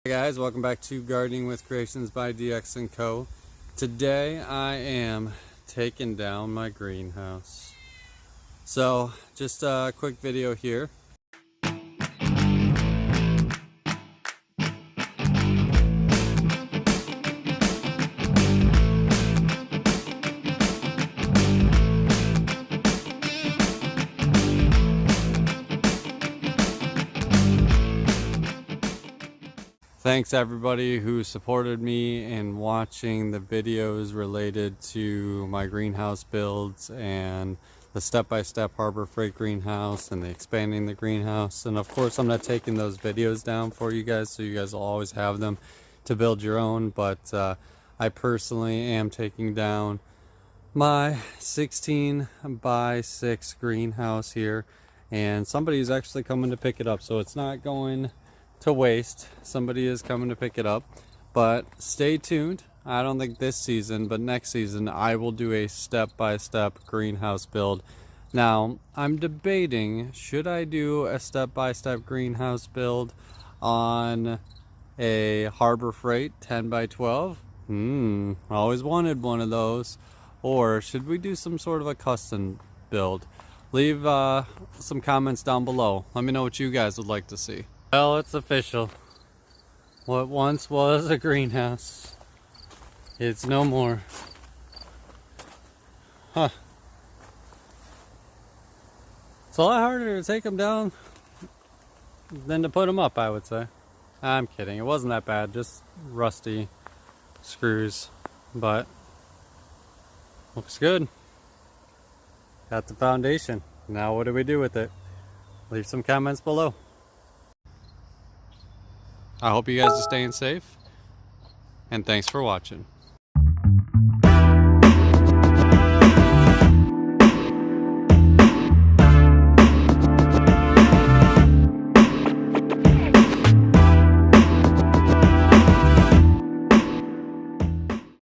Hey guys, welcome back to Gardening with Creations by DX & Co. Today I am taking down my greenhouse. So just a quick video here. Thanks everybody who supported me in watching the videos related to my greenhouse builds and the step-by-step Harbor Freight greenhouse and the expanding the greenhouse. And of course I'm not taking those videos down for you guys, so you guys will always have them to build your own. But I personally am taking down my 16 by 6 greenhouse here, and somebody's actually coming to pick it up, so it's not going to waste. Somebody is coming to pick it up, but stay tuned. I don't think this season, but next season I will do a step-by-step greenhouse build. Now I'm debating, should I do a step-by-step greenhouse build on a Harbor Freight 10 by 12? Always wanted one of those. Or should we do some sort of a custom build? Leave some comments down below. Let me know what you guys would like to see. Well, it's official. What once was a greenhouse, it's no more. Huh. It's a lot harder to take them down than to put them up, I would say. I'm kidding. It wasn't that bad. Just rusty screws. But looks good. Got the foundation. Now what do we do with it? Leave some comments below. I hope you guys are staying safe, and thanks for watching.